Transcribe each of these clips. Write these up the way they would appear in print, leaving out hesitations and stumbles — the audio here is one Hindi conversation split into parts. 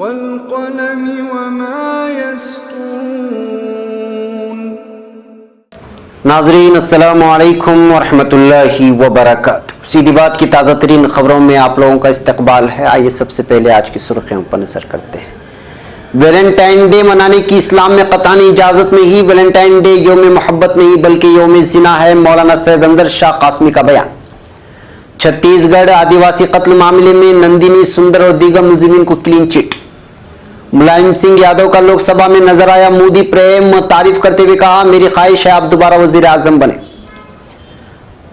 वल्क़लमि वमा यस्तूरून। नाज़रीन अस्सलामु अलैकुम वरहमतुल्लाहि वबरकातुहू। सीधी बात की ताज़ा तरीन खबरों में आप लोगों का इस्तकबाल है। आइए सबसे पहले आज की सुर्खियों पर नजर करते हैं। वैलेंटाइन डे मनाने की इस्लाम में कतई इजाजत नहीं। वैलेंटाइन डे यौम मोहब्बत नहीं बल्कि यौम ज़िना है। मौलाना सैयद अंदर शाह कासमी का बयान। छत्तीसगढ़ आदिवासी कत्ल मामले में नंदिनी सुंदर और दीगर मुलजिमीन को क्लीन चिट। मुलायम सिंह यादव का लोकसभा में नजर आया मोदी प्रेम तारीफ करते हुए कहा, मेरी ख्वाहिश है आप दोबारा वजीर आजम बने।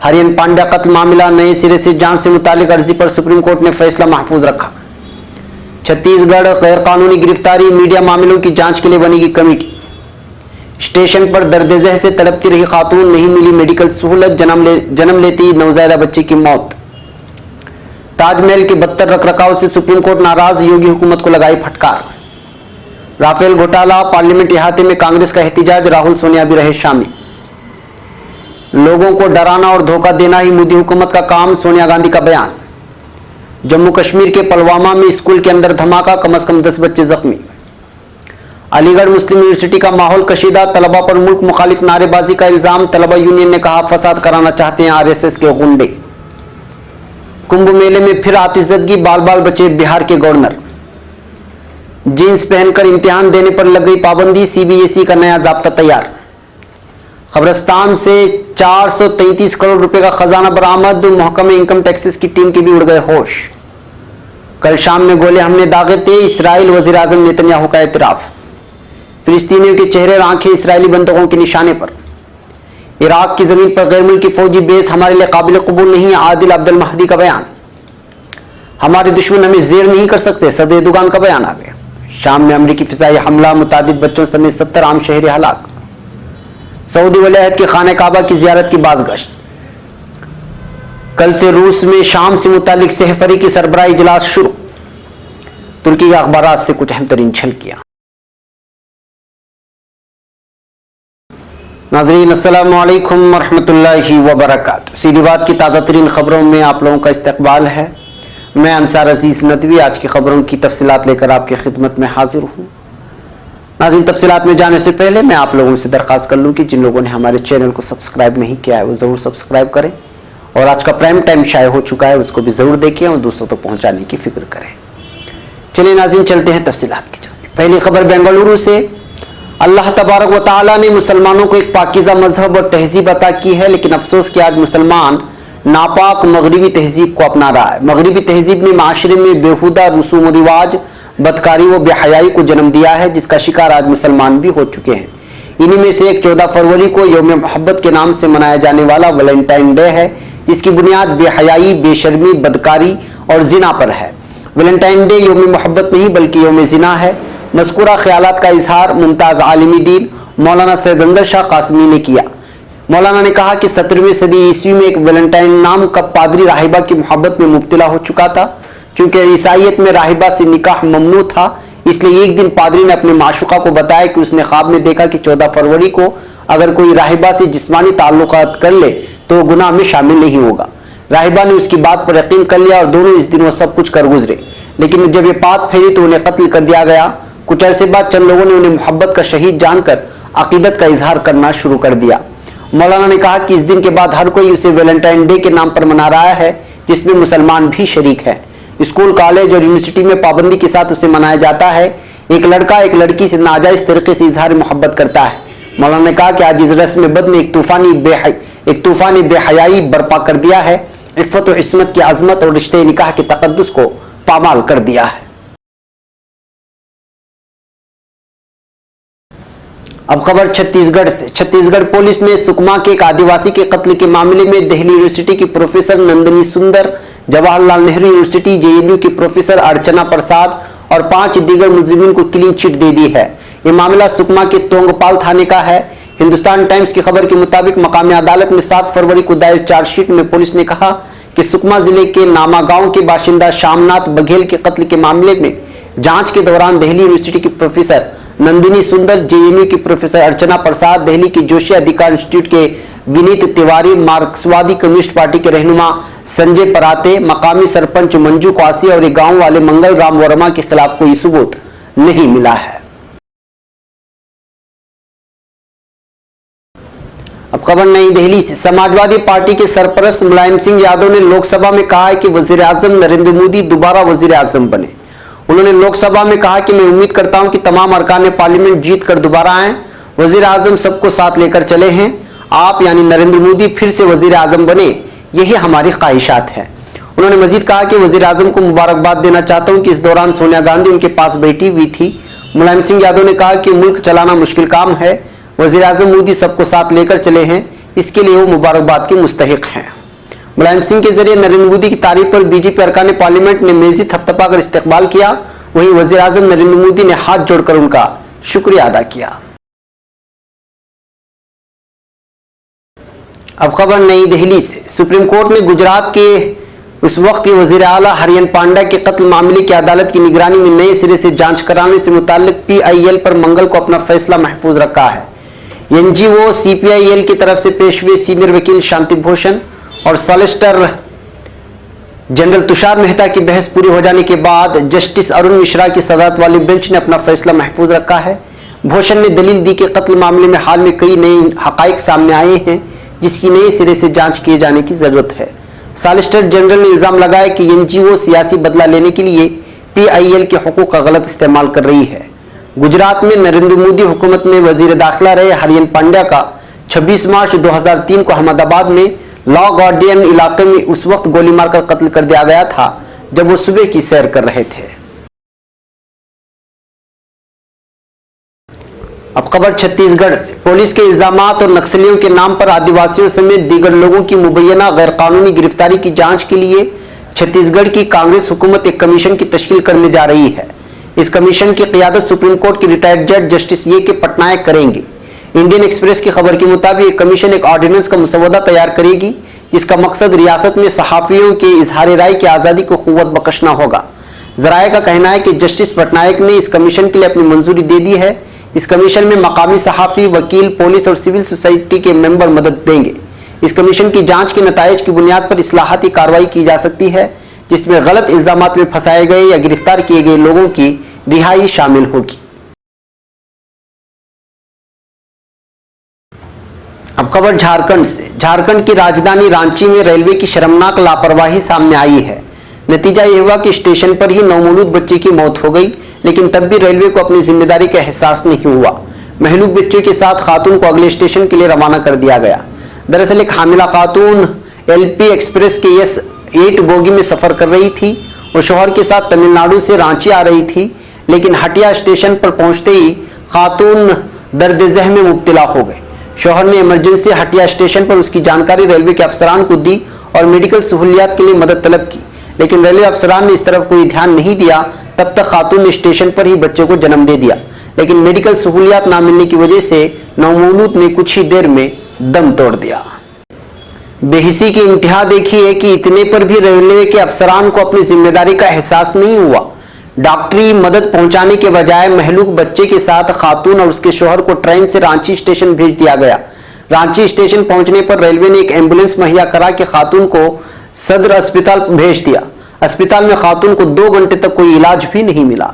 हरियन पांड्या कत्ल मामला नए सिरे से जांच से मुतालिक अर्जी पर सुप्रीम कोर्ट ने फैसला महफूज रखा। छत्तीसगढ़ गैर कानूनी गिरफ्तारी मीडिया मामलों की जांच के लिए बनेगी कमेटी। स्टेशन पर दर्द-ए-ज़ह से तड़पती रही खातून, नहीं मिली मेडिकल सहूलत, जन्म लेती नवजायदा बच्चे की मौत। ताजमहल के बदतर रखरखाव से सुप्रीम कोर्ट नाराज, योगी हुकूमत को लगाई फटकार। राफेल घोटाला पार्लियामेंट इहाते में कांग्रेस का एहतिजाज, राहुल सोनिया भी रहे शामिल। लोगों को डराना और धोखा देना ही मोदी हुकूमत का काम, सोनिया गांधी का बयान। जम्मू कश्मीर के पुलवामा में स्कूल के अंदर धमाका, कम से कम 10 बच्चे जख्मी। अलीगढ़ मुस्लिम यूनिवर्सिटी का माहौल कशीदा, तलबा पर मुल्क मुखालिफ नारेबाजी का इल्जाम। तलबा यूनियन ने कहा फसाद कराना चाहते हैं आरएसएस के गुंडे। कुंभ मेले में फिर आतिशज़दगी, बाल बाल बचे बिहार के गवर्नर। जींस पहनकर इम्तिहान देने पर लग गई पाबंदी, सीबीएसई का नया जाब्ता तैयार। कब्रिस्तान से 433 करोड़ रुपए का खजाना बरामद, महकमे इनकम टैक्सेस की टीम के भी उड़ गए होश। कल शाम में गोले हमने दागे थे, इसराइल वजीर आजम नेतन्याहू का एतराफ। फिलिस्तीनियों के चेहरे और आंखें इसराइली बंदूकों के निशाने पर। इराक की जमीन पर गैर मुल्की फौजी बेस हमारे लिए काबिल कबूल नहीं, आदिल अब्दुल महदी का बयान। हमारे दुश्मन हमें जेर नहीं कर सकते, सदर एर्दोगान का बयान आ गया। शाम में अमेरिकी फिजाई हमला, मुतादिद बच्चों समेत 70 आम शहरी हलाक। सऊदी वलायत के खाने काबा की जियारत की बाज़गश्त। कल से रूस में शाम से मुतालिक सहफरी की सरबराही इजलास शुरू। तुर्की के अखबारात से कुछ अहम तरीन झलकियां। नाज़रीन अस्सलामु अलैकुम वरहमतुल्लाहि वबरकातुहू। सीधी बात की ताज़ा तरीन खबरों में आप लोगों का इस्तकबाल है। मैं अंसार अजीज नदवी आज की खबरों की तफसीलात लेकर आपकी खिदमत में हाजिर हूँ। नाज़रीन तफसीलात में जाने से पहले मैं आप लोगों से दरख्वास्त कर लूँ कि जिन लोगों ने हमारे चैनल को सब्सक्राइब नहीं किया है वो ज़रूर सब्सक्राइब करें और आज का प्राइम टाइम शाये हो चुका है उसको भी ज़रूर देखें और दूसरों तक पहुँचाने की फिक्र करें। चलिए नाज़रीन चलते हैं तफसीलात की जानिब। पहली खबर बेंगलुरु से। अल्लाह तबारक व तआला ने मुसलमानों को एक पाकीज़ा मजहब और तहजीब अता की है, लेकिन अफसोस कि आज मुसलमान नापाक मगरिबी तहजीब को अपना रहा है। मगरिबी तहजीब ने माशरे में बेहुदा रसूम व रिवाज, बदकारी व बेहयाई को जन्म दिया है, जिसका शिकार आज मुसलमान भी हो चुके हैं। इन्हीं में से एक 14 फरवरी को यौम मोहब्बत के नाम से मनाया जाने वाला वैलेंटाइन डे है, जिसकी बुनियाद बेहयाई, बेशर्मी, बदकारी और जिना पर है। वैलेंटाइन डे यौम मोहब्बत नहीं बल्कि यौम जिना है। मज़कूरा ख्यालात का इजहार मुमताज़ आलिमी दीन मौलाना सैयद अंदर शाह कासमी ने किया। मौलाना ने कहा कि 17वीं सदी ईस्वी में एक वैलेंटाइन नाम का पादरी राहिबा की मोहब्बत में मुब्तला हो चुका था। चूंकि ईसाईयत में राहिबा से निकाह ममनू था, इसलिए एक दिन पादरी ने अपने माशुका को बताया कि उसने ख्वाब में देखा कि 14 फरवरी को अगर कोई राहिबा से जिस्मानी ताल्लुकात कर ले तो गुनाह में शामिल नहीं होगा। राहिबा ने उसकी बात पर यकीन कर लिया और दोनों इस दिन वो सब कुछ कर गुजरे, लेकिन जब ये बात फैली तो उन्हें कत्ल कर दिया गया। कुछ अरसे बाद चंद लोगों ने उन्हें मोहब्बत का शहीद जानकर अकीदत का इजहार करना शुरू कर दिया। मौलाना ने कहा कि इस दिन के बाद हर कोई उसे वैलेंटाइन डे के नाम पर मना रहा है, जिसमें मुसलमान भी शरीक है। स्कूल, कॉलेज और यूनिवर्सिटी में पाबंदी के साथ उसे मनाया जाता है। एक लड़का एक लड़की से नाजायज तरीके से इजहार मोहब्बत करता है। मौलाना ने कहा कि आज इस रस्म बद ने एक तूफानी बेहयाई बर्पा कर दिया है, इफ़्फ़त व इस्मत की अजमत और रिश्ते निकाह के तकद्दुस को पामाल कर दिया है। अब खबर छत्तीसगढ़ से। छत्तीसगढ़ पुलिस ने सुकमा के एक आदिवासी के कत्ल के मामले में दिल्ली यूनिवर्सिटी की प्रोफेसर नंदिनी सुंदर, जवाहरलाल नेहरू यूनिवर्सिटी जेएनयू की प्रोफेसर अर्चना प्रसाद और 5 दीगर मुलजिमीन को क्लीन चिट दे दी है। ये मामला सुकमा के तोंगपाल थाने का है। हिंदुस्तान टाइम्स की खबर के मुताबिक मकामी अदालत में 7 फरवरी को दायर चार्जशीट में पुलिस ने कहा कि सुकमा जिले के नामा गांव के बाशिंदा शामनाथ बघेल के कत्ल के मामले में जांच के दौरान दिल्ली यूनिवर्सिटी की प्रोफेसर नंदिनी सुंदर, जेएनयू की प्रोफेसर अर्चना प्रसाद, दिल्ली के जोशी अधिकार इंस्टीट्यूट के विनीत तिवारी, मार्क्सवादी कम्युनिस्ट पार्टी के रहनुमा संजय पराते, मकामी सरपंच मंजू क्वासी और एक गांव वाले मंगल राम वर्मा के खिलाफ कोई सबूत नहीं मिला है। अब खबर नई दिल्ली से। समाजवादी पार्टी के सरपरस्त मुलायम सिंह यादव ने लोकसभा में कहा है कि वजीर आजम नरेंद्र मोदी दोबारा वजीर आजम बने। उन्होंने लोकसभा में कहा कि मैं उम्मीद करता हूं कि तमाम अरकान पार्लियामेंट जीत कर दोबारा आए। वजीर आजम सबको साथ लेकर चले हैं। आप यानी नरेंद्र मोदी फिर से वजीर आजम बने, यही हमारी ख्वाहिशात है। उन्होंने मजीद कहा कि वजीर आजम को मुबारकबाद देना चाहता हूं कि इस दौरान सोनिया गांधी उनके पास बैठी हुई थी। मुलायम सिंह यादव ने कहा कि मुल्क चलाना मुश्किल काम है, वजीर आजम मोदी सबको साथ लेकर चले हैं, इसके लिए वो मुबारकबाद के मुस्तहिक हैं। मुलायम सिंह के जरिए नरेंद्र मोदी की तारीफ पर बीजेपी अरकान पार्लियामेंट ने मेजी थपथपाकर इस्तकबाल किया। वहीं वजीर आजम नरेंद्र मोदी ने हाथ जोड़कर उनका शुक्रिया अदा किया। अब खबर नई दिल्ली से। सुप्रीम कोर्ट ने गुजरात के उस वक्त के वजीर आला हरियन पांड्या के कत्ल मामले की अदालत की निगरानी में नए सिरे से जांच कराने से मुताल्लिक PIL पर मंगल को अपना फैसला महफूज रखा है। NGO CPIL की तरफ से पेश हुए सीनियर वकील शांति भूषण और सॉलिसिटर जनरल तुषार मेहता की बहस पूरी हो जाने के बाद जस्टिस अरुण मिश्रा की सदारत वाली बेंच ने अपना फैसला महफूज रखा है। भूषण ने दलील दी कि कत्ल मामले में हाल में कई नए हकाइक सामने आए हैं जिसकी नए सिरे से जांच किए जाने की जरूरत है। सॉलिसिटर जनरल ने इल्जाम लगाया कि NGO सियासी बदला लेने के लिए PIL के हुकूक का गलत इस्तेमाल कर रही है। गुजरात में नरेंद्र मोदी हुकूमत में वजीर दाखिला रहे हरियन पांड्या का 26 मार्च 2003 को अहमदाबाद में लॉ गार्डियन इलाके में उस वक्त गोली मारकर कत्ल कर दिया गया था जब वो सुबह की सैर कर रहे थे। अब खबर छत्तीसगढ़ से। पुलिस के इल्जामात और नक्सलियों के नाम पर आदिवासियों समेत दीगर लोगों की मुबैना गैरकानूनी गिरफ्तारी की जांच के लिए छत्तीसगढ़ की कांग्रेस हुकूमत एक कमीशन की तश्कील करने जा रही है। इस कमीशन की क़ियादत सुप्रीम कोर्ट के रिटायर्ड जज जस्टिस A.K. पटनायक करेंगे। इंडियन एक्सप्रेस की खबर के मुताबिक एक कमीशन एक ऑर्डिनेंस का मसवदा तैयार करेगी जिसका मकसद रियासत में सहाफियों के इजहार राय की आज़ादी को क़ुव्वत बख्शना होगा। जराये का कहना है कि जस्टिस पटनायक ने इस कमीशन के लिए अपनी मंजूरी दे दी है। इस कमीशन में मकामी सहाफ़ी, वकील, पुलिस और सिविल सोसाइटी के मेंबर मदद देंगे। इस कमीशन की जांच के नताइज की बुनियाद पर इस्लाहाती कार्रवाई की जा सकती है जिसमें गलत इल्जामात में फंसाए गए या गिरफ्तार किए गए लोगों की रिहाई शामिल होगी। अब खबर झारखंड से। झारखंड की राजधानी रांची में रेलवे की शर्मनाक लापरवाही सामने आई है। नतीजा यह हुआ कि स्टेशन पर ही नवमौलूद बच्चे की मौत हो गई, लेकिन तब भी रेलवे को अपनी जिम्मेदारी का एहसास नहीं हुआ। महलूक बच्चों के साथ खातून को अगले स्टेशन के लिए रवाना कर दिया गया। दरअसल एक हामिला खातून LP एक्सप्रेस के S8 बोगी में सफर कर रही थी और शौहर के साथ तमिलनाडु से रांची आ रही थी, लेकिन हटिया स्टेशन पर पहुंचते ही खातून दर्द ज़ह में मुब्तला हो गए। शौहर ने इमरजेंसी हटिया स्टेशन पर उसकी जानकारी रेलवे के अफसरान को दी और मेडिकल सहूलियात के लिए मदद तलब की, लेकिन रेलवे अफसरान ने इस तरफ कोई ध्यान नहीं दिया। तब तक खातून ने स्टेशन पर ही बच्चे को जन्म दे दिया, लेकिन मेडिकल सहूलियात ना मिलने की वजह से नवमौलूद ने कुछ ही देर में दम तोड़ दिया। बेहिसी की इंतहा देखी है कि इतने पर भी रेलवे के अफसरान को अपनी जिम्मेदारी का एहसास नहीं हुआ। डॉक्टरी मदद पहुंचाने के बजाय महलूक बच्चे के साथ खातून और उसके शौहर को ट्रेन से रांची स्टेशन भेज दिया गया। रांची स्टेशन पहुंचने पर रेलवे ने एक एम्बुलेंस मुहैया करा के खातून को सदर अस्पताल भेज दिया। अस्पताल में खातून को 2 घंटे तक कोई इलाज भी नहीं मिला।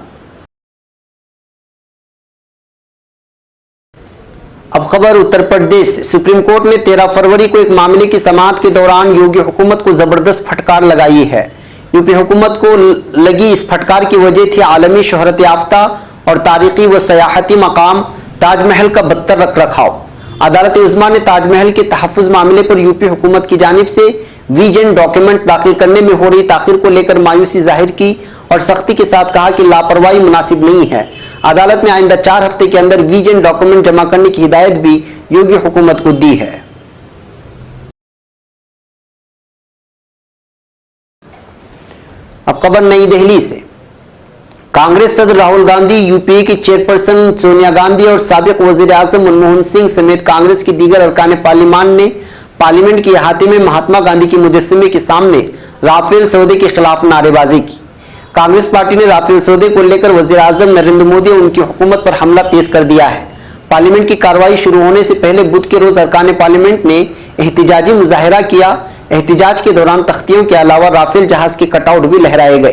अब खबर उत्तर प्रदेश से। सुप्रीम कोर्ट ने 13 फरवरी को एक मामले की समाअत के दौरान योगी हुकूमत को जबरदस्त फटकार लगाई है। यूपी हुकूमत को लगी इस फटकार की वजह थी आलमी शोहरत याफ्ता और तारीखी व सयाहती मकाम ताजमहल का बदतर रख रखाव। अदालत उज़्मा ने ताजमहल के तहफ़्फ़ुज़ मामले पर यूपी हुकूमत की जानिब से वीजन डॉक्यूमेंट दाखिल करने में हो रही ताखिर को लेकर मायूसी जाहिर की और सख्ती के साथ कहा कि लापरवाही मुनासिब नहीं है। अदालत ने आइंदा 4 हफ्ते के अंदर वीजन डॉक्यूमेंट जमा करने की हिदायत भी योगी हुकूमत को दी है। अब खबर नई दिल्ली से। कांग्रेस सदर राहुल गांधी, यूपीए की चेयरपर्सन सोनिया गांधी और साबिक वजीर आजम मनमोहन सिंह समेत कांग्रेस के दीगर अरकान पार्लियामान ने पार्लियामेंट के अहाते में महात्मा गांधी के मुजस्समे के सामने राफेल सौदे के खिलाफ नारेबाजी की। कांग्रेस पार्टी ने राफेल सौदे को लेकर वजीर आजम नरेंद्र मोदी और उनकी हुकूमत पर हमला तेज कर दिया है। पार्लियामेंट की कार्रवाई शुरू होने से पहले बुध के रोज अरकान पार्लियामेंट ने एहतिजाजी मुजाहिरा किया। एहतिजाज के दौरान तख्तियों के अलावा राफेल जहाज के कटआउट भी लहराए गए।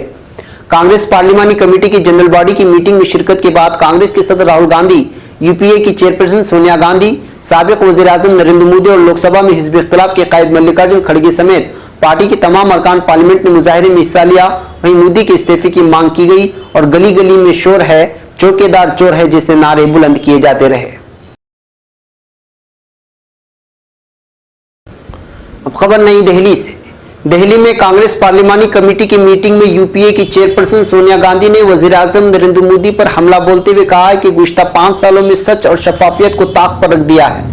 कांग्रेस पार्लिमानी कमेटी की जनरल बॉडी की मीटिंग में शिरकत के बाद कांग्रेस के सदर राहुल गांधी, यूपीए की चेयरपर्सन सोनिया गांधी, साबिक वजीर आजम नरेंद्र मोदी और लोकसभा में हिजब इख्तिलाफ के कायद मल्लिकार्जुन खड़गे समेत पार्टी के तमाम अरकान पार्लियामेंट ने मुजाहिरे में हिस्सा लिया। वहीं मोदी के इस्तीफे की मांग की गई और गली गली में शोर है, चौकीदार चोर है जैसे नारे बुलंद किए जाते रहे। अब खबर नई दिल्ली से। दिल्ली में कांग्रेस पार्लिमानी कमेटी की मीटिंग में यूपीए की चेयरपर्सन सोनिया गांधी ने वजीर आजम नरेंद्र मोदी पर हमला बोलते हुए कहा है कि गुज़िश्ता 5 सालों में सच और शफाफियत को ताक पर रख दिया है।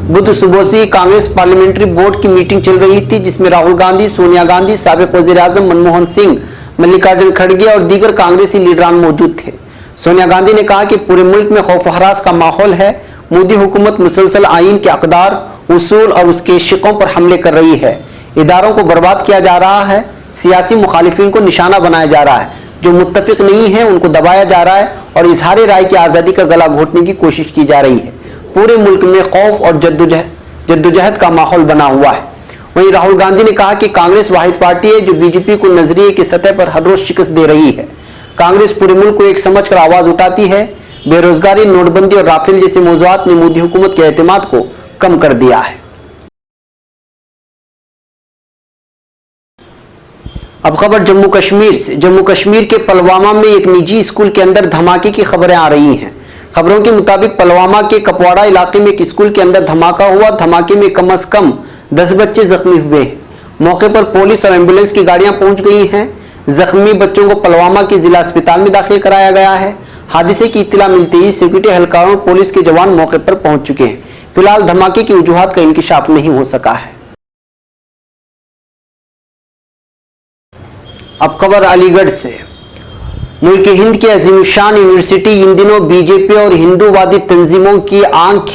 बुध सुबह से कांग्रेस पार्लियामेंट्री बोर्ड की मीटिंग चल रही थी, जिसमें राहुल गांधी, सोनिया गांधी, साबिक वजीर आजम मनमोहन सिंह, मल्लिकार्जुन खड़गे और दीगर कांग्रेसी लीडरान मौजूद थे। सोनिया गांधी ने कहा कि पूरे मुल्क में खौफ हरास का माहौल है। मोदी हुकूमत मुसलसल आईन के अक़दार, उसूल और उसके शिकों पर हमले कर रही है। इदारों को बर्बाद किया जा रहा है, सियासी मुखालिफिन को निशाना बनाया जा रहा है, जो मुत्तफिक नहीं है उनको दबाया जा रहा है और इजहार राय की आज़ादी का गला घोटने की कोशिश की जा रही है। पूरे मुल्क में खौफ और जद्दोजहद का माहौल बना हुआ है। वहीं राहुल गांधी ने कहा कि कांग्रेस वाहिद पार्टी है जो बीजेपी को नजरिए की सतह पर हर रोज शिकस्त दे रही है। कांग्रेस पूरे मुल्क को एक समझकर आवाज उठाती है। बेरोजगारी, नोटबंदी और राफेल जैसे मौज़ूआत ने मोदी हुकूमत के एतमाद को कम कर दिया है। अब खबर जम्मू कश्मीर से। जम्मू कश्मीर के पुलवामा में एक निजी स्कूल के अंदर धमाके की खबरें आ रही हैं। खबरों के मुताबिक पुलवामा के कपवाड़ा इलाके में एक स्कूल के अंदर धमाका हुआ। धमाके में कम से कम 10 बच्चे जख्मी हुए हैं। मौके पर पुलिस और एम्बुलेंस की गाड़ियां पहुंच गई हैं। जख्मी बच्चों को पुलवामा के जिला अस्पताल में दाखिल कराया गया है। हादसे की इत्तला मिलते ही सिक्योरिटी एहलकारों और पुलिस के जवान मौके पर पहुंच चुके हैं। फिलहाल धमाके की वजूहात का इंकिशाफ नहीं हो सका है। अब खबर अलीगढ़ से। मुल्क हिंद की अजीमुशान यूनिवर्सिटी इन दिनों बीजेपी और हिंदूवादी तंजीमों की आंख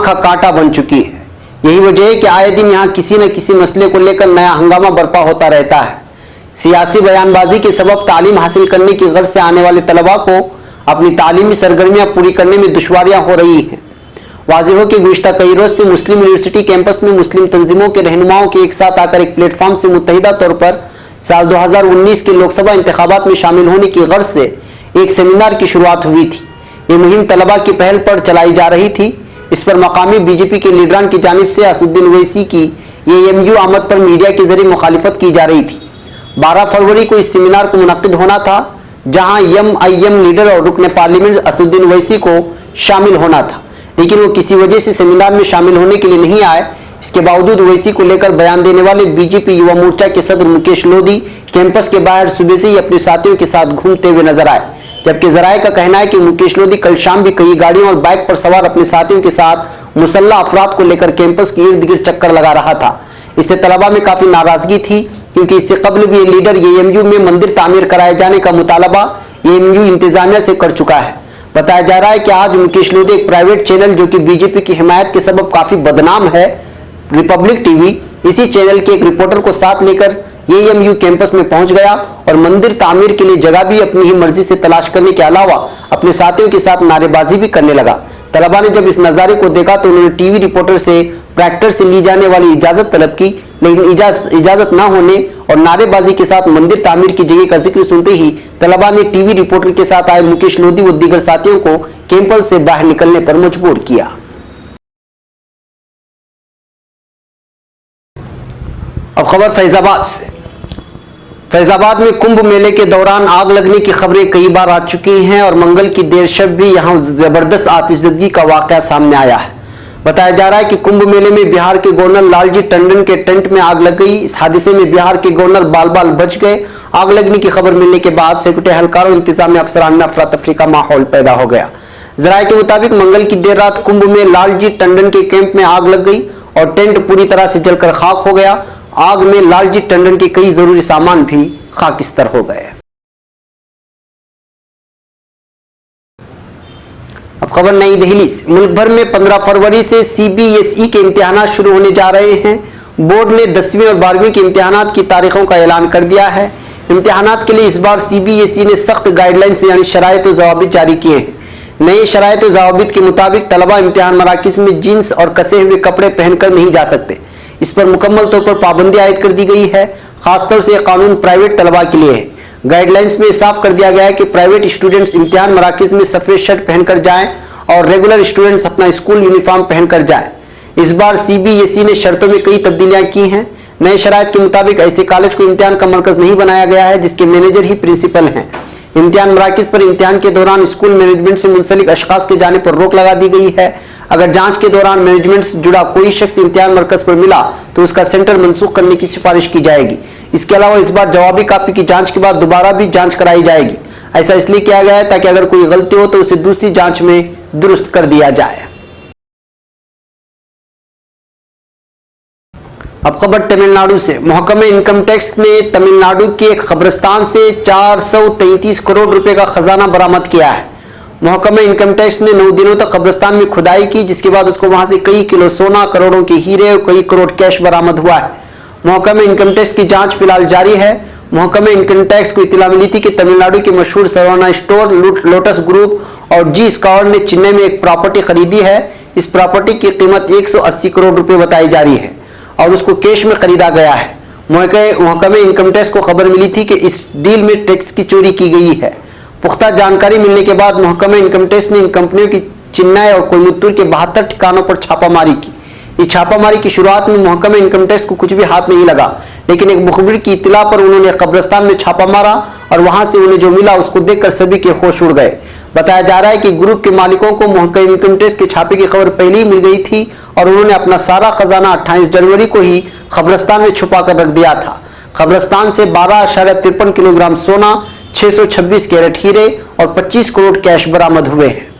का कांटा बन चुकी है। यही वजह है कि आए दिन यहाँ किसी न किसी मसले को लेकर नया हंगामा बर्पा होता रहता है। सियासी बयानबाजी के सबब तालीम हासिल करने की गर्ज से आने वाले तलबा को अपनी तालीमी सरगर्मियां पूरी करने में दुश्वारियां हो रही हैं। वाज़ेह हो कि गुज़िश्ता कई रोज से मुस्लिम यूनिवर्सिटी कैंपस में मुस्लिम तंजीमों के रहनुमाओं के एक साथ आकर एक प्लेटफॉर्म से मुत्तहिदा तौर पर साल 2019 के लोकसभा इंतखाबात में शामिल होने की गर्ज से एक सेमिनार की शुरुआत हुई थी। ये मुहिम तलबा की पहल पर चलाई जा रही थी। इस पर मकामी बीजेपी के लीडरान की जानिब से असदुद्दीन ओवैसी की AMU आमद पर मीडिया के जरिए मुखालिफत की जा रही थी। 12 फरवरी को इस सेमिनार को मुनक्किद होना था, जहां MIM लीडर और रुकन पार्लियामेंट असदुद्दीन ओवैसी को शामिल होना था, लेकिन वो किसी वजह से सेमिनार में शामिल होने के लिए नहीं आए। इसके बावजूद ओवैसी को लेकर बयान देने वाले बीजेपी युवा मोर्चा के सदर मुकेश लोधी कैंपस के बाहर सुबह से ही अपने साथियों के साथ घूमते हुए नजर आए। जबकि जराये का कहना है कि मुकेश लोधी कल शाम भी कई गाड़ियों और बाइक पर सवार अपने साथियों के साथ मुसल्ला अफराद को लेकर कैंपस के इर्द गिर्द चक्कर लगा रहा था। इससे तलबा में काफी नाराजगी थी, क्योंकि इससे कबल भी ये लीडर AMU में मंदिर तामीर कराए जाने का मुतालबा AMU इंतजामिया से कर चुका है। बताया जा रहा है कि आज मुकेश लोधी एक प्राइवेट चैनल जो कि बीजेपी की हिमायत के सबब काफी बदनाम है, रिपब्लिक टीवी, इसी चैनल के एक रिपोर्टर को साथ लेकर AMU कैंपस में पहुंच गया और मंदिर तामीर के लिए जगह भी अपनी ही मर्जी से तलाश करने के अलावा अपने साथियों के साथ नारेबाजी भी करने लगा। तलबा ने जब इस नज़ारे को देखा तो उन्होंने टीवी रिपोर्टर से ट्रैक्टर से ली जाने वाली इजाजत तलब की, लेकिन इजाजत न होने और नारेबाजी के साथ मंदिर तामीर की जगह का जिक्र सुनते ही तलबा ने टीवी रिपोर्टर के साथ आए मुकेश लोधी व दीगर साथियों को कैंपस से बाहर निकलने पर मजबूर किया। अब खबर फैजाबाद से। फैजाबाद में कुंभ मेले के दौरान आग लगने की खबरें कई बार आ चुकी हैं और मंगल की देर शब भी यहां जबरदस्त आतिशबाजी का वाकया सामने आया है। बताया जा रहा है कि कुंभ मेले में बिहार के गवर्नर लालजी टंडन के टेंट में आग लग गई। इस हादसे में बिहार के गवर्नर बाल बाल बच गए। आग लगने की खबर मिलने के बाद सिक्योरिटी एहलकारों और इंतजामी अफसरान में अफरा तफरी का माहौल पैदा हो गया। जराये के मुताबिक मंगल की देर रात कुंभ में लालजी टंडन के कैंप में आग लग गई और टेंट पूरी तरह से जलकर खाक हो गया। आग में लालजी टंडन के कई जरूरी सामान भी खाकिस्तर हो गए। अब खबर नई दिल्ली से। मुल्क भर में 15 फरवरी से CBSE के इम्तिहानात शुरू होने जा रहे हैं। बोर्ड ने 10वीं और 12वीं के इम्तिहानात की तारीखों का ऐलान कर दिया है। इम्तिहानात के लिए इस बार CBSE ने सख्त गाइडलाइंस यानी शराइत व ज़वाबित जारी किए हैं। नए शराइत व ज़वाबित के मुताबिक तलबा इम्तिहान मराकिज़ में जीन्स और कसे हुए कपड़े पहनकर नहीं जा सकते। इस पर मुकम्मल तौर पर पाबंदी आयद कर दी गई है। खासतौर से यह कानून प्राइवेट तलबा के लिए है। गाइडलाइंस में साफ कर दिया गया है कि प्राइवेट स्टूडेंट्स इम्तिहान मराकिज में सफेद शर्ट पहनकर जाएं और रेगुलर स्टूडेंट्स अपना स्कूल यूनिफॉर्म पहनकर जाएं। इस बार CBSE ने शर्तों में कई तब्दीलियां की हैं। नए शराइत के मुताबिक ऐसे कॉलेज को इम्तिहान का मरकज नहीं बनाया गया है जिसके मैनेजर ही प्रिंसिपल हैं। इम्तिहान मराकिज पर इम्तिहान के दौरान स्कूल मैनेजमेंट से मुंसलिक अशखास के जाने पर रोक लगा दी गई है। अगर जांच के दौरान मैनेजमेंट से जुड़ा कोई शख्स इम्तिहान मरकज पर मिला तो उसका सेंटर मंसूख करने की सिफारिश की जाएगी। इसके अलावा इस बार जवाबी कापी की जांच के बाद दोबारा भी जांच कराई जाएगी। ऐसा इसलिए किया गया है ताकि अगर कोई गलती हो तो उसे दूसरी जांच में दुरुस्त कर दिया जाए। अब खबर तमिलनाडु से। महकमे इनकम टैक्स ने तमिलनाडु के एक कब्रिस्तान से 433 करोड़ रुपए का खजाना बरामद किया है। महकमे इनकम टैक्स ने 9 दिनों तक कब्रिस्तान में खुदाई की, जिसके बाद उसको वहां से कई किलो सोना, करोड़ों के हीरे और कई करोड़ कैश बरामद हुआ है। महकमे इनकम टैक्स की जांच फिलहाल जारी है। महकमे इनकम टैक्स को इत्तला मिली थी कि तमिलनाडु के मशहूर सरवना स्टोर, लोटस ग्रुप और जी स्क्वायर ने चेन्नई में एक प्रॉपर्टी खरीदी है। इस प्रॉपर्टी की कीमत 180 करोड़ रुपए बताई जा रही है और उसको कैश में खरीदा गया है। महकमे इनकम टैक्स को खबर मिली थी कि इस डील में टैक्स की चोरी की गई है। पुख्ता जानकारी मिलने के बाद महकमे इनकम टैक्स ने इन कंपनियों की चेन्नई और कोयम्बटूर के 72 ठिकानों पर छापामारी की। इस छापामारी की शुरुआत में महकमे इनकम टैक्स को कुछ भी हाथ नहीं लगा, लेकिन एक मुखबिर की इत्तला पर उन्होंने कब्रिस्तान में छापा मारा और वहां से उन्हें जो मिला उसको देखकर सभी के होश उड़ गए। बताया जा रहा है कि ग्रुप के मालिकों को महकमे इनकम टैक्स के छापे की खबर पहले ही मिल गई थी और उन्होंने अपना सारा खजाना 28 जनवरी को ही कब्रिस्तान में छुपा कर रख दिया था। कब्रिस्तान से 12.53 किलोग्राम सोना, 626 कैरेट हीरे और 25 करोड़ कैश बरामद हुए हैं।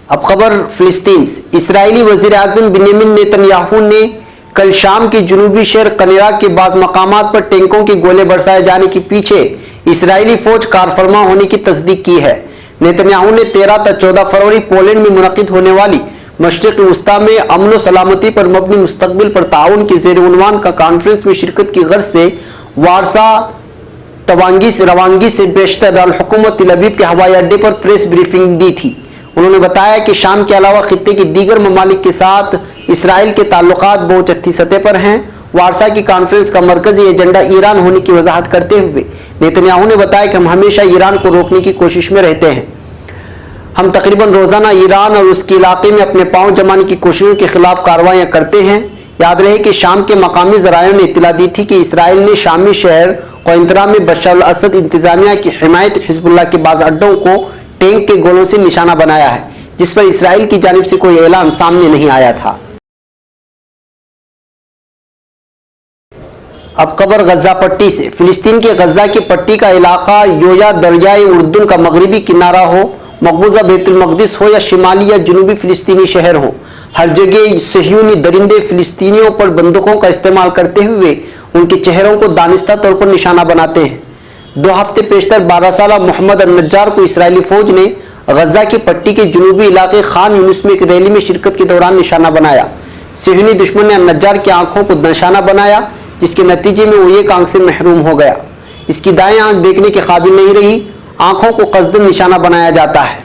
अब खबर फिलिस्तीन से। इस्राएली वजीर आजम बिन्यामिन नेतन्याहू ने कल शाम के जुनूबी शहर कनेरा के बाज़ मकामात पर टैंकों के गोले बरसाए जाने के पीछे इस्राएली फौज कारफरमा होने की तस्दीक की है। नेतन्याहू ने 13 से 14 फरवरी पोलैंड में मुनक़िद होने वाली मशरिक़ वस्ता में अमन सलामती पर मबनी मुस्तक़बिल पर ताउन के ज़ेर उन्वान का कॉन्फ्रेंस में शिरकत की गर्ज से वारसा रवानगी से बेशतर दारुल-हुकूमत तेल अवीव के हवाई अड्डे पर प्रेस ब्रीफिंग दी थी। उन्होंने बताया कि शाम के अलावा खित्ते के दीगर ममालिक के साथ इसराइल के ताल्लुकात बहुत अच्छी सतह पर हैं। वारसा की कॉन्फ्रेंस का मरकजी एजेंडा ईरान होने की वजाहत करते हुए नेतन्याहू ने बताया कि हम हमेशा ईरान को रोकने की कोशिश में रहते हैं। हम तकरीबन रोजाना ईरान और उसके इलाके में अपने पांव जमाने की कोशिशों के खिलाफ कार्रवाइयां करते हैं। याद रहे कि शाम के मकामी जरायों ने इत्तला दी थी कि इसराइल ने शामी शहर कोइंतरा में बशर अल असद इंतजामिया की हिमायत हिजबुल्लाह के बाज़ अड्डों को टैंक के गोलों से निशाना बनाया है, जिस पर इसराइल की जानिब से कोई ऐलान सामने नहीं आया था। अब खबर गजा पट्टी से। फिलिस्तीन के गजा की पट्टी का इलाका योया दरियाए उर्दुन का मगरबी किनारा हो, मकबूजा बैतुल मक़दिस हो या शिमाली या जनूबी फिलिस्तीनी शहर हो, हर जगह सह्यूनी दरिंदे फिलिस्तीनियों पर बंदूकों का इस्तेमाल करते हुए उनके चेहरों को दानिस्ता तौर पर निशाना बनाते हैं। 2 हफ्ते पेशतर 12 साला मोहम्मद अल-नज्जार को इसराइली फौज ने गजा की पट्टी के जनूबी इलाके खान यूनिस में एक रैली में शिरकत के दौरान निशाना बनाया। सह्यूनी दुश्मन ने अल-नज्जार की आंखों को निशाना बनाया, जिसके नतीजे में वो एक आंख से महरूम हो गया। इसकी दाएं आंख देखने के काबिल नहीं रही। आंखों को कसदन निशाना बनाया जाता है।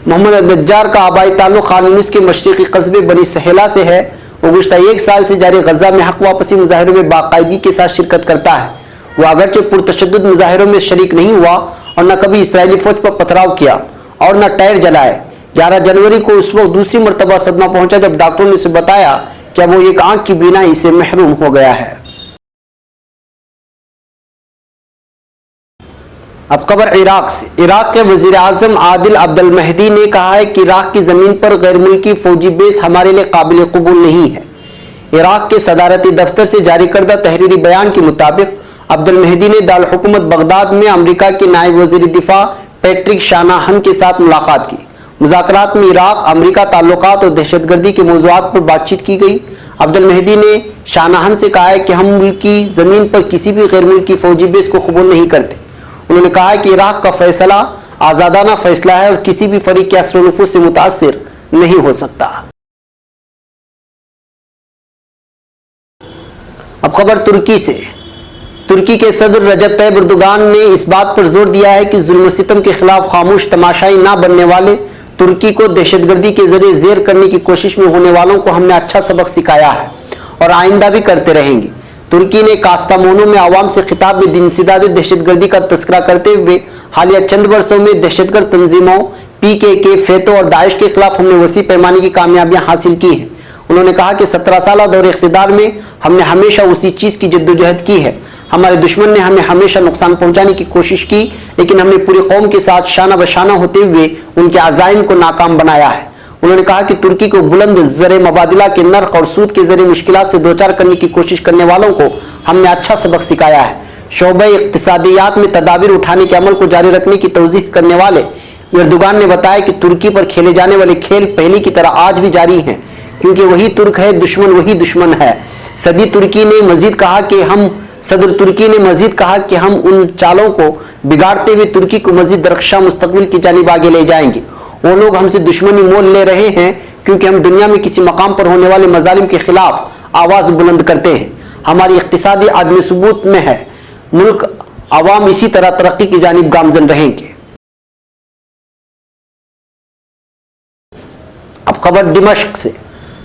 मोहम्मद अल-नज्जार का आबाई ताल्लुक खान यूनिस के मशरक़ी कस्बे बनी सहेला से है। वो गुज़श्ता 1 साल से जारी गजा में हक वापसी मुजाहिरों में बाकायदगी के साथ शिरकत करता है। वो अगरचे पुरतशद्दुद मुजाहिरों में शरीक नहीं हुआ और न कभी इसराइली फौज पर पथराव किया और न टायर जलाए। 11 जनवरी को उस वक्त दूसरी मरतबा सदमा पहुंचा जब डॉक्टरों ने उसे बताया कि वो एक आंख की बीनाई से महरूम हो गया है। अब खबर इराक से। इराक के वजीर आजम आदिल अब्दुल महदी ने कहा है कि इराक की जमीन पर गैर मुल्की फौजी बेस हमारे लिए काबिल कबूल नहीं है। इराक के सदारती दफ्तर से जारी करदा तहरीरी बयान के मुताबिक अब्दुल महदी ने दारुल हुकूमत बगदाद में अमेरिका के नायब वजीर दिफा पैट्रिक शानाहन के साथ मुलाकात की। मुज़ाकरात में इराक अमेरिका ताल्लुकात और दहशतगर्दी के मौज़ूआत पर बातचीत की गई। अब्दुल महदी ने शानाहन से कहा है कि हम मुल्क की ज़मीन पर किसी भी गैर मुल्की फौजी बेस को कबूल नहीं करते। उन्होंने कहा कि इराक का फैसला आज़ादाना फैसला है और किसी भी फरीक के असर नफूज़ से मुतासिर नहीं हो सकता। अब खबर तुर्की से। तुर्की के सदर रजब तैयब एर्दोगान ने इस बात पर जोर दिया है कि जुल्म सितम के खिलाफ खामोश तमाशाई ना बनने वाले तुर्की को दहशतगर्दी के जरिए जेर करने की कोशिश में होने वालों को हमने अच्छा सबक सिखाया है और आइंदा भी करते रहेंगे। तुर्की ने कास्तामोनू में आवाम से खिताब में इंसदाद दहशतगर्दी का तस्करा करते हुए हालिया चंद वर्षों में दहशतगर्द तंजीमों PKK, फेतो और दाइश के खिलाफ हमने वसी पैमाने की कामयाबियां हासिल की हैं। उन्होंने कहा कि 17 साल दौर इख्तिदार में हमने हमेशा उसी चीज की जद्दोजहद की है। हमारे दुश्मन ने हमें हमेशा नुकसान पहुंचाने की कोशिश की, लेकिन हमने पूरी कौम के साथ शाना बशाना होते हुए उनके अज़ाइम को नाकाम बनाया है। उन्होंने कहा कि तुर्की को बुलंद ज़र मबादिला के नर्क और सूद के जरिए मुश्किलात से दो चार करने की कोशिश करने वालों को हमने अच्छा सबक सिखाया है। शोबे इक्तिसादियात में तदाबीर उठाने के अमल को जारी रखने की तौजीह करने वाले एर्दोगान ने बताया कि तुर्की पर खेले जाने वाले खेल पहले की तरह आज भी जारी हैं, क्योंकि वही तुर्क है, दुश्मन वही दुश्मन है। सदर तुर्की ने मजीद कहा कि हम उन चालों को बिगाड़ते हुए तुर्की को मजीद रक्षा मुस्तकबिल की जानिब आगे ले जाएंगे। वो लोग हमसे दुश्मनी मोल ले रहे हैं क्योंकि हम दुनिया में किसी मकाम पर होने वाले मजालिम के खिलाफ आवाज बुलंद करते हैं। हमारी इक्तिसादी आदमी सबूत में है, मुल्क अवाम इसी तरह तरक्की की जानिब गामजन रहेंगे। अब खबर दिमश्क से।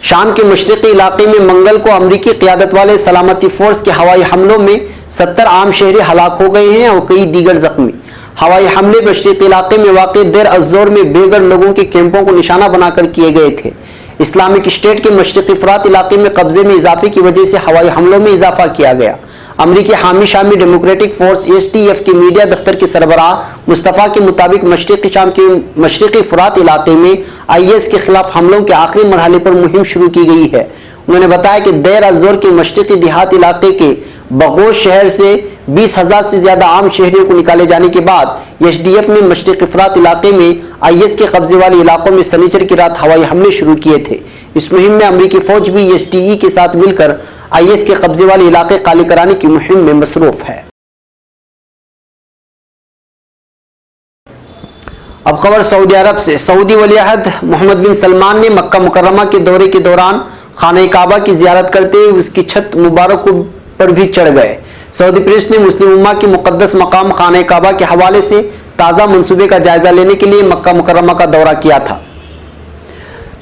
शाम के मशरिकी इलाके में मंगल को अमरीकी क़यादत वाले सलामती फोर्स के हवाई हमलों में 70 आम शहरी हलाक हो गए हैं और कई दीगर जख्मी। हवाई हमले मशरिकी इलाके में वाक़ देर अज़्ज़ोर में बेघर लोगों के कैंपों को निशाना बनाकर किए गए थे। इस्लामिक स्टेट के मशरिकी फ़रात इलाके में कब्जे में इजाफे की वजह से हवाई हमलों में इजाफा किया गया। अमरीकी हामी शामी डेमोक्रेटिक फोर्स SDF के मीडिया दफ्तर के सरबराह मुस्तफ़ा के मुताबिक मशरिकी शाम के मशरिकी फ़रात इलाके में IS के खिलाफ हमलों के आखिरी मरहले पर मुहिम शुरू की गई है। उन्होंने बताया कि देर अज़्ज़ोर के मशरिकी देहात इलाके के बगोश शहर से 20,000 से ज्यादा आम शहरियों को निकाले जाने के बाद SDF ने मशरिकी फ़रात इलाके में IS के कब्जे वाले इलाकों में शनिचर की रात हवाई हमले शुरू किए थे। इस मुहिम में अमरीकी फौज भी SDE के साथ मिलकर IS के कब्जे वाले इलाके खाली कराने की मुहिम में मसरूफ है। अब खबर सऊदी अरब से। सऊदी वलीअहद मोहम्मद बिन सलमान ने मक्का मुकर्रमा के दौरे के दौरान खाना काबा की जियारत करते हुए उसकी छत मुबारक पर भी चढ़ गए। सऊदी प्रेस ने मुस्लिम उम्मा के मुकद्दस मकाम खाना काबा के हवाले से ताज़ा मंसूबे का जायजा लेने के लिए मक्का मुकर्रमा का दौरा किया था।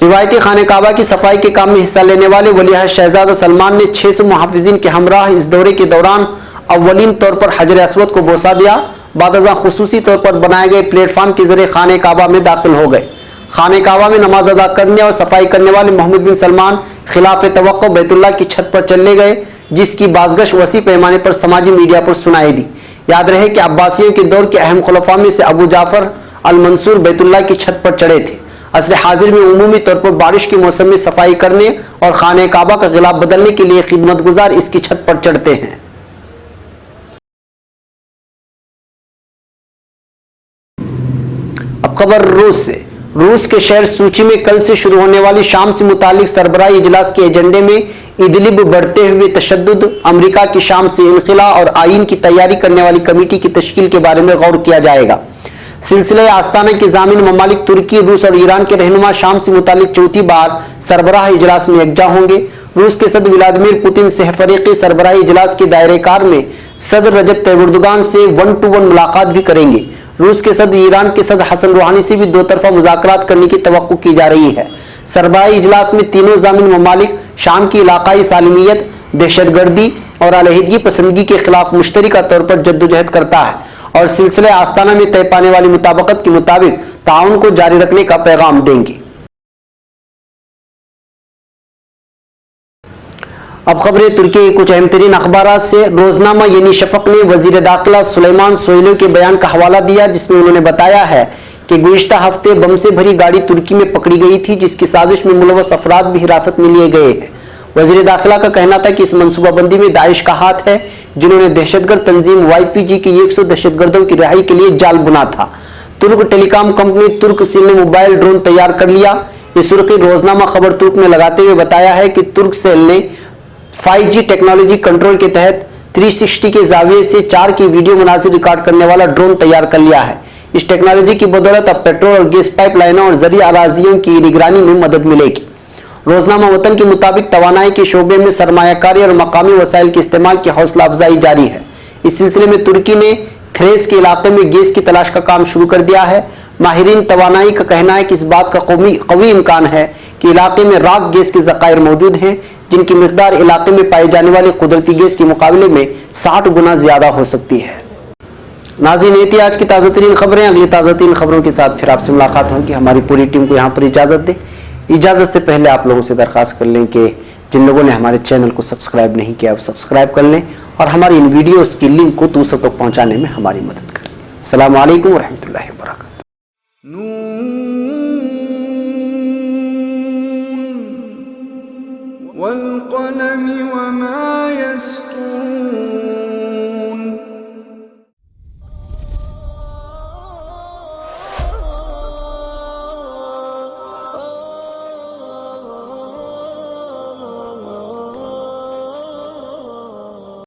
रिवायती खाना काबा की सफाई के काम में हिस्सा लेने वाले वलीअहद शहजादा सलमान ने 600 मुहाफिजीन के हमराह इस दौरे के दौरान अव्वलीन तौर पर हजर अस्वद को बोसा दिया। बादअज़ां खुसूसी तौर पर बनाए गए प्लेटफार्म के जरिए खाना काबा में दाखिल हो गए। खाना काबा में नमाज अदा करने और सफाई करने वाले मोहम्मद बिन सलमान खिलाफ तवक्को बैतुल्लाह की छत पर चले गए, जिसकी बाज़गश वसी पैमाने पर समाजी मीडिया पर सुनाई दी। याद रहे कि अब्बासियों के दौर के अहम खुलफा में से अबू जाफर अल मंसूर बैतुल्लाह की छत पर चढ़े थे। असर हाजिर में उमूमी तौर पर बारिश के मौसम में सफाई करने और खाना काबा का गिलाफ बदलने के लिए खिदमत गुजार इसकी छत पर चढ़ते हैं। अब खबर रूस से। रूस के शहर सूची में कल से शुरू होने वाली शाम से मुतालिक सरबराही इजलास के एजेंडे में इदलिब बढ़ते हुए तशद्दुद, अमरीका की शाम से इनखिला और आइन की तैयारी करने वाली कमेटी की तश्कील के बारे में गौर किया जाएगा। सिलसिले आस्ताना के जामिन ममालिक तुर्की, रूस और ईरान के रहनुमा शाम से मुतालिक चौथी बार सरबराह इजलास में यकजा होंगे। रूस के सदर व्लादिमीर पुतिन सहफरीकी सरबराही इजलास के दायरे कार में सदर रजब तैयब एर्दोगान से 1-to-1 मुलाकात भी करेंगे। रूस के सदर ईरान के सदर हसन रूहानी से भी दो तरफा मुज़ाकरात करने की तवक्को की जा रही है। सरबराही इजलास में तीनों जामिन ममालिक शाम की इलाकाई सालिमियत, दहशतगर्दी और अलहदगी पसंदगी के खिलाफ मुश्तरका तौर पर जद्दोजहद करता है और सिलसिले आस्ताना में तय पाने वाली मुताबकत के मुताबिक ताउन को जारी रखने का पैगाम देंगे। अब खबरें तुर्की के कुछ अहम तरीन अखबार से। रोजनामा येनी शफक ने वजीर दाखिला सुलेमान सोयलू के बयान का हवाला दिया, जिसमें उन्होंने बताया है कि गुज़िश्ता हफ्ते बम से भरी गाड़ी तुर्की में पकड़ी गई थी, जिसकी साजिश में मुलव्वस अफराद भी हिरासत में लिए गए हैं। वजीर दाखिला का कहना था कि इस मनसूबाबंदी में दाइश का हाथ है, जिन्होंने दहशतगर्द तंजीम YPG के 100 दहशतगर्दों की रिहाई के लिए जाल बुना था। तुर्क टेलीकॉम कंपनी तुर्कसेल ने मोबाइल ड्रोन तैयार कर लिया। ये सुर्खी रोजनामा खबर तुर्क में लगाते हुए बताया है कि तुर्कसेल ने 5G टेक्नोलॉजी कंट्रोल के तहत 360 के जाविये से 4 की वीडियो मनाजिर रिकॉर्ड करने वाला ड्रोन तैयार कर लिया है। इस टेक्नोलॉजी की बदौलत अब पेट्रोल और गैस पाइपलाइनों और जरिया अराजियों की निगरानी में मदद मिलेगी। रोजनामा वतन के मुताबिक तवानाई के शोबे में सरमायाकारी और मकामी वसाइल के इस्तेमाल की हौसला अफजाई जारी है। इस सिलसिले में तुर्की ने थ्रेस के इलाके में गैस की तलाश का काम शुरू कर दिया है। माहिरीन तवानाई का कहना है कि इस बात का कवी इम्कान है कि इलाके में राख गैस के ज़खायर मौजूद हैं, जिनकी मिकदार इलाके में पाई जाने वाली कुदरती गैस के मुकाबले में 60 गुना ज़्यादा हो सकती है। नाज़रीन, ये थी आज की ताज़ा तरीन खबरें। अगली ताज़ा तरीन खबरों के साथ फिर आपसे मुलाकात होगी। हमारी पूरी टीम को यहाँ पर इजाज़त दें। इजाज़त से पहले आप लोगों से दरख्वास्त कर लें कि जिन लोगों ने हमारे चैनल को सब्सक्राइब नहीं किया वो सब्सक्राइब कर लें और हमारी इन वीडियोस की लिंक को दूसरों तक पहुँचाने में हमारी मदद करें। अस्सलामु अलैकुम व रहमतुल्लाहि व बरकातहू।